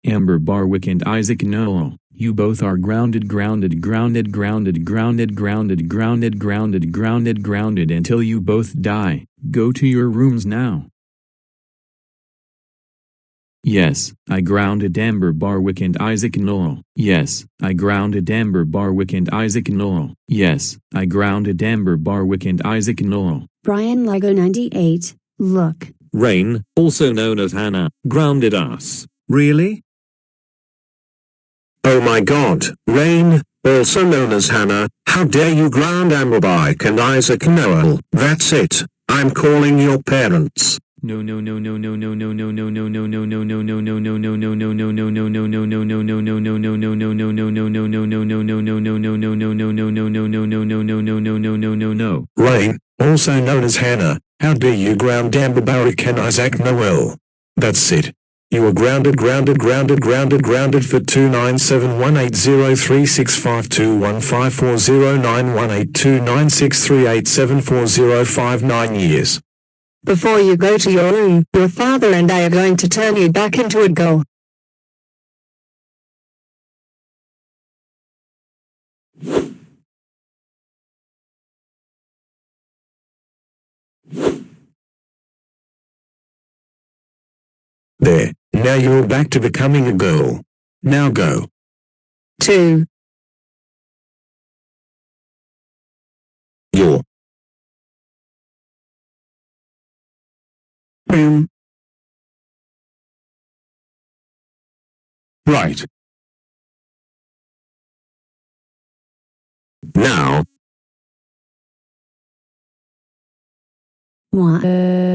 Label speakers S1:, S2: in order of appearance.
S1: Amber Barwick and Isaac Noel, you both are grounded until you both die. Go to your rooms now. Yes, I grounded Amber Barwick and Isaac Noel. Yes, I grounded Amber Barwick and Isaac Noel. Yes, I grounded Amber Barwick and Isaac Noel.
S2: Brian Lego 98, look.
S3: Rain, also known as Hannah, grounded us.
S4: Really?
S5: Oh my god, Rain, also known as Hannah, how dare you ground Amber Barwick and Isaac Noel? That's it. I'm calling your parents.
S1: No.
S5: Rain, also known as Hannah, how dare you ground Amber Barwick and Isaac Noel? That's it. You are grounded for 297180365215409182963874059 years.
S6: Before you go to your room, your father and I are going to turn you back into a girl.
S5: There, now you're back to becoming a girl. Now go.
S6: 2.
S5: Your
S6: room.
S4: Right.
S5: now.
S2: 1